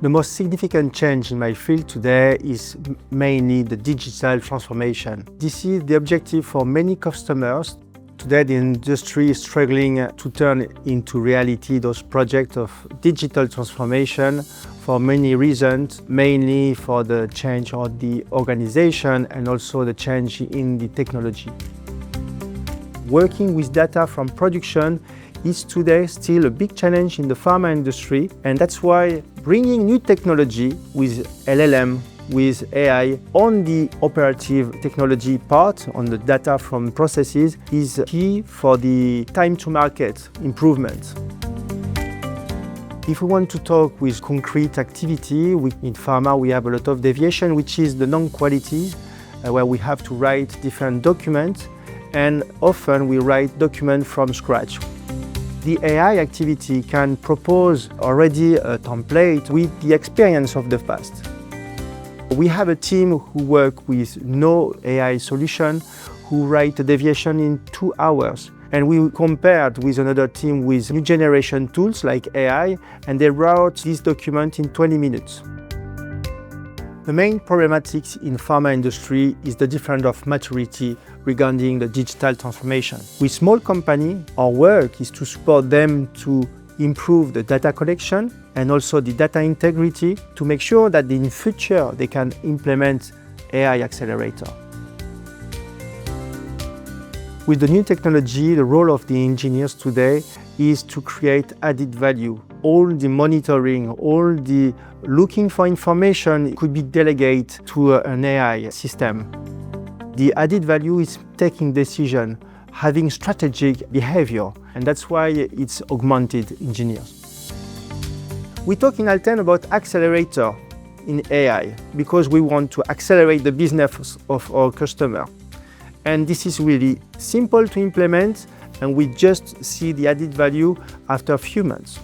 The most significant change in my field today is mainly the digital transformation. This is the objective for many customers. Today the industry is struggling to turn into reality those projects of digital transformation for many reasons, mainly for the change of the organization and also the change in the technology. Working with data from production is today still a big challenge in the pharma industry, and that's why bringing new technology with LLM, with AI on the operative technology part, on the data from processes, is key for the time to market improvement. If we want to talk with concrete activity, in pharma we have a lot of deviation, which is the non-quality, where we have to write different documents, and often we write documents from scratch. The AI activity can propose already a template with the experience of the past. We have a team who work with no AI solution, who write a deviation in 2 hours. And we compared with another team with new generation tools like AI, and they wrote this document in 20 minutes. The main problematics in pharma industry is the difference of maturity regarding the digital transformation. With small companies, our work is to support them to improve the data collection and also the data integrity to make sure that in the future they can implement AI accelerator. With the new technology, the role of the engineers today is to create added value. All the monitoring, all the looking for information could be delegated to an AI system. The added value is taking decision, having strategic behavior, and that's why it's augmented engineers. We talk in ALTEN about accelerator in AI because we want to accelerate the business of our customer. And this is really simple to implement, and we just see the added value after a few months.